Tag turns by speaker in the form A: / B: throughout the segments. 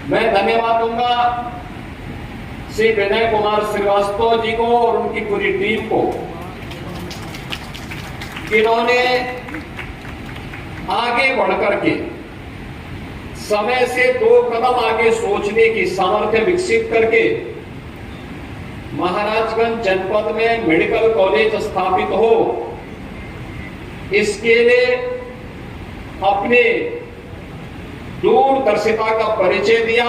A: मैं धन्यवाद दूंगा श्री विनय कुमार श्रीवास्तव जी को और उनकी पूरी टीम को, इन्होंने आगे बढ़कर के समय से 2 कदम आगे सोचने की सामर्थ्य विकसित करके महाराजगंज जनपद में मेडिकल कॉलेज स्थापित हो, इसके लिए अपने दूरदर्शिता का परिचय दिया।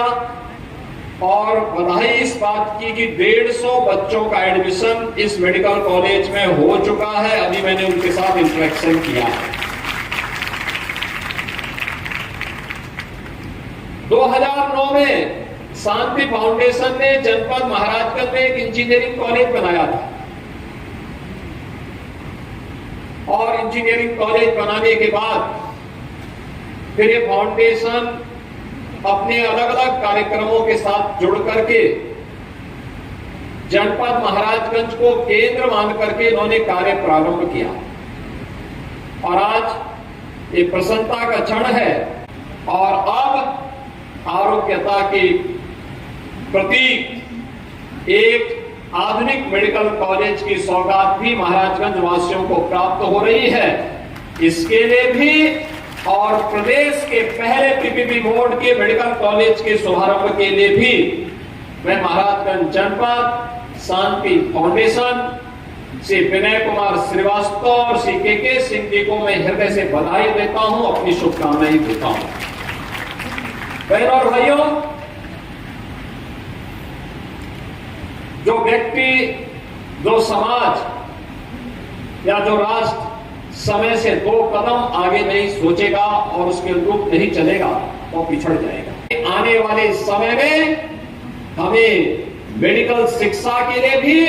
A: और बधाई इस बात की कि 150 बच्चों का एडमिशन इस मेडिकल कॉलेज में हो चुका है। अभी मैंने उनके साथ इंटरेक्शन किया है। 2009 में शांति फाउंडेशन ने जनपद महाराजगंज में एक इंजीनियरिंग कॉलेज बनाया था और इंजीनियरिंग कॉलेज बनाने के बाद फिर ये फाउंडेशन अपने अलग अलग कार्यक्रमों के साथ जुड़ करके जनपद महाराजगंज को केंद्र मान करके इन्होंने कार्य प्रारंभ किया। और आज ये प्रसन्नता का क्षण है और अब आरोग्यता के प्रतीक एक आधुनिक मेडिकल कॉलेज की सौगात भी महाराजगंज वासियों को प्राप्त हो रही है। इसके लिए भी और प्रदेश के पहले पीपीपी बोर्ड के मेडिकल कॉलेज के शुभारंभ के लिए भी मैं महाराजगंज जनपद शांति फाउंडेशन श्री विनय कुमार श्रीवास्तव और श्री के सिंह जी को मैं हृदय से बधाई देता हूं, अपनी शुभकामनाएं देता हूं। बहनों और भाइयों, जो व्यक्ति, जो समाज या जो राष्ट्र समय से 2 कदम आगे नहीं सोचेगा और उसके अनुरूप नहीं चलेगा वो पिछड़ जाएगा। आने वाले समय में हमें मेडिकल शिक्षा के लिए भी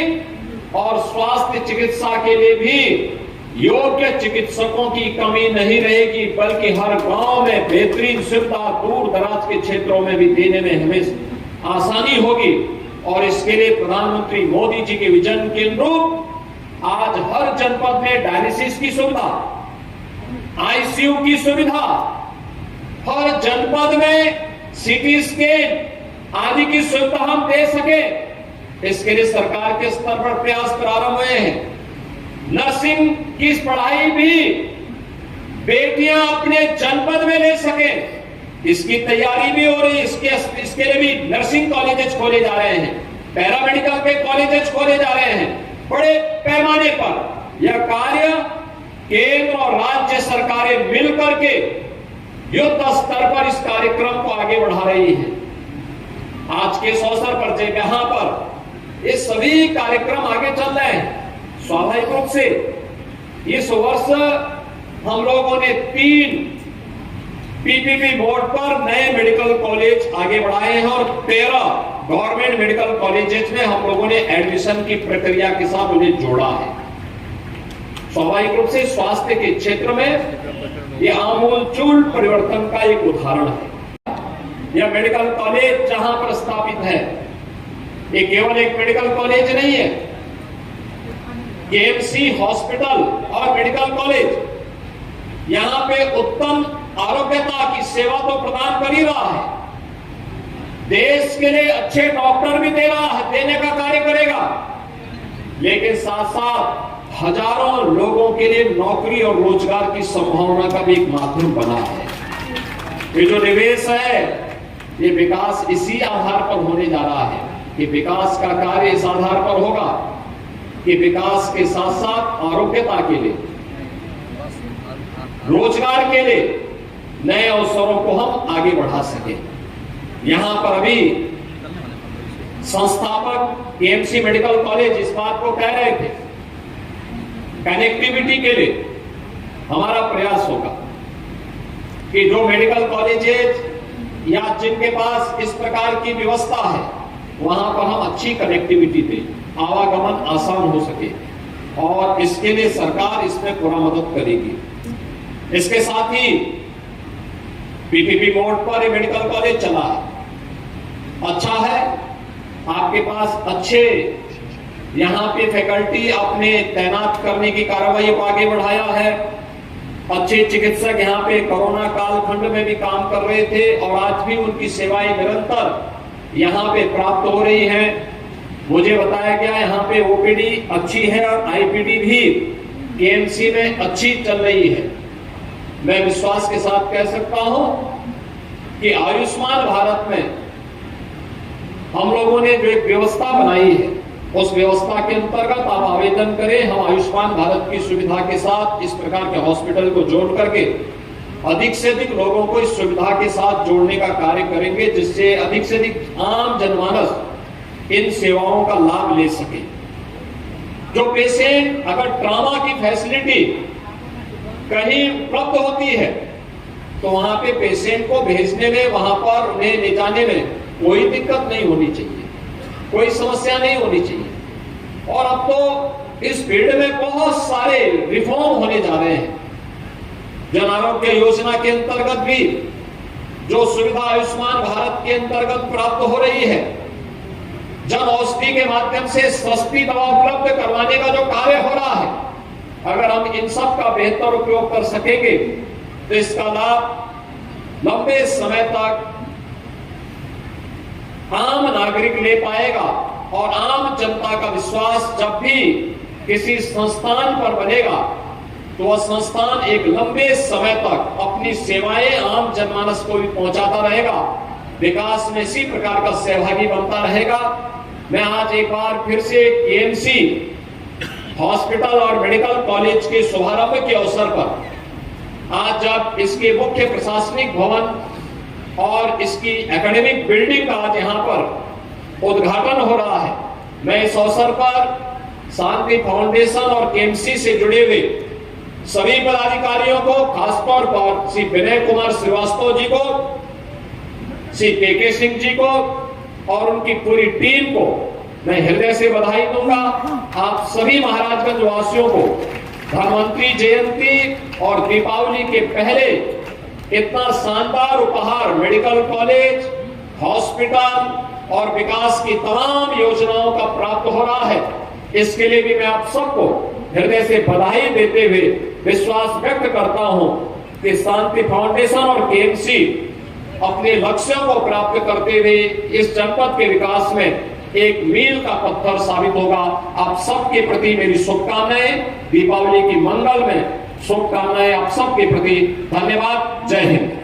A: और स्वास्थ्य चिकित्सा के लिए भी योग्य चिकित्सकों की कमी नहीं रहेगी, बल्कि हर गांव में बेहतरीन सुविधा दूर दराज के क्षेत्रों में भी देने में हमें आसानी होगी। और इसके लिए प्रधानमंत्री मोदी जी के विजन के अनुरूप आज हर जनपद में डायलिसिस की सुविधा, आईसीयू की सुविधा, हर जनपद में सीटी स्कैन आदि की सुविधा हम दे सके, इसके लिए सरकार के स्तर पर प्रयास प्रारंभ हुए हैं। नर्सिंग की पढ़ाई भी बेटियां अपने जनपद में ले सके, इसकी तैयारी भी हो रही है। इसके लिए भी नर्सिंग कॉलेजेस खोले जा रहे हैं, पैरामेडिकल के कॉलेजेस खोले जा रहे हैं। बड़े पैमाने पर यह कार्य केंद्र और राज्य सरकारें मिलकर के युद्ध स्तर पर इस कार्यक्रम को आगे बढ़ा रही हैं। आज के इस अवसर पर जहां पर ये सभी कार्यक्रम आगे चल रहे हैं, स्वाभाविक रूप से इस वर्ष हम लोगों ने 3 पीपीपी बोर्ड पर नए मेडिकल कॉलेज आगे बढ़ाए हैं और 13 गवर्नमेंट मेडिकल कॉलेजेस में हम लोगों ने एडमिशन की प्रक्रिया के साथ उन्हें जोड़ा है। स्वाभाविक रूप से स्वास्थ्य के क्षेत्र में यह आमूलचूल परिवर्तन का एक उदाहरण है। यह मेडिकल कॉलेज जहां पर स्थापित है, ये केवल एक मेडिकल कॉलेज नहीं है, केएमसी हॉस्पिटल और मेडिकल कॉलेज यहां पे उत्तम आरोग्यता की सेवा तो प्रदान कर ही रहा है, देश के लिए अच्छे डॉक्टर भी देने का कार्य करेगा, लेकिन साथ साथ हजारों लोगों के लिए नौकरी और रोजगार की संभावना का भी एक माध्यम बना है। ये जो निवेश है, ये विकास इसी आधार पर होने जा रहा है कि विकास का कार्य इस आधार पर होगा कि विकास के साथ साथ आरोग्यता के लिए, रोजगार के लिए नए अवसरों को हम आगे बढ़ा सके। यहां पर अभी संस्थापक केएमसी मेडिकल कॉलेज इस बात को कह रहे थे, कनेक्टिविटी के लिए हमारा प्रयास होगा कि जो मेडिकल कॉलेजेस या जिनके पास इस प्रकार की व्यवस्था है वहां पर हम अच्छी कनेक्टिविटी दें, आवागमन आसान हो सके, और इसके लिए सरकार इसमें पूरा मदद करेगी। इसके साथ ही पीपीपी बोर्ड पर मेडिकल कॉलेज चला है, अच्छा है, आपके पास अच्छे यहाँ पे फैकल्टी आपने तैनात करने की कार्रवाई को आगे बढ़ाया है। अच्छे चिकित्सक यहाँ पे कोरोना कालखंड में भी काम कर रहे थे और आज भी उनकी सेवाएं निरंतर यहाँ पे प्राप्त हो रही हैं। मुझे बताया गया यहाँ पे ओपीडी अच्छी है और आईपीडी भी केएमसी में अच्छी चल रही है। मैं विश्वास के साथ कह सकता हूं कि आयुष्मान भारत में हम लोगों ने जो एक व्यवस्था बनाई है, उस व्यवस्था के अंतर्गत आप आवेदन करें। हम आयुष्मान भारत की सुविधा के साथ इस प्रकार के हॉस्पिटल को जोड़ करके अधिक से अधिक लोगों को इस सुविधा के साथ जोड़ने का कार्य करेंगे, जिससे अधिक से अधिक आम जनमानस इन सेवाओं का लाभ ले सके। जो पेशेंट अगर ट्रॉमा की फैसिलिटी कहीं उपलब्ध होती है तो वहां पे पेशेंट को भेजने में, वहां पर उन्हें ले जाने में कोई दिक्कत नहीं होनी चाहिए, कोई समस्या नहीं होनी चाहिए। और अब तो इस फील्ड में बहुत सारे रिफॉर्म होने जा रहे हैं। जन आरोग्य योजना के अंतर्गत भी जो सुविधा आयुष्मान भारत के अंतर्गत प्राप्त हो रही है, जन औषधि के माध्यम से सस्ती दवा उपलब्ध करवाने का जो कार्य हो रहा है, अगर हम इन सब का बेहतर उपयोग कर सकेंगे तो इसका लाभ लंबे समय तक आम नागरिक ले पाएगा। और आम जनता का विश्वास जब भी किसी संस्थान पर बनेगा तो वह संस्थान एक लंबे समय तक अपनी सेवाएं आम जनमानस को भी पहुंचाता रहेगा, विकास में इसी प्रकार का सहभागी बनता रहेगा। मैं आज एक बार फिर से केएमसी हॉस्पिटल और मेडिकल कॉलेज के शुभारंभ के अवसर पर आज जब इसके मुख्य प्रशासनिक भवन और इसकी एकेडमिक बिल्डिंग का आज यहाँ पर उद्घाटन हो रहा है, मैं इस अवसर पर शांति फाउंडेशन और केएमसी से जुड़े हुए सभी पदाधिकारियों को, खासतौर पर श्री विनय कुमार श्रीवास्तव जी को, श्री के सिंह जी को और उनकी पूरी टीम को मैं हृदय से बधाई दूंगा। आप सभी महाराजगंज वासियों को धन्वंतरी जयंती और दीपावली के पहले इतना शानदार उपहार मेडिकल कॉलेज, हॉस्पिटल और विकास की तमाम योजनाओं का प्राप्त हो रहा है। इसके लिए भी मैं आप सबको हृदय से बधाई देते हुए विश्वास व्यक्त करता हूं कि शांति फाउंडेशन और केएमसी अपने लक्ष्यों को प्राप्त करते हुए इस जनपद के विकास में एक मील का पत्थर साबित होगा। आप सबके प्रति मेरी शुभकामनाएं, दीपावली की मंगल में शुभकामनाएं आप सबके प्रति। धन्यवाद। जय हिंद।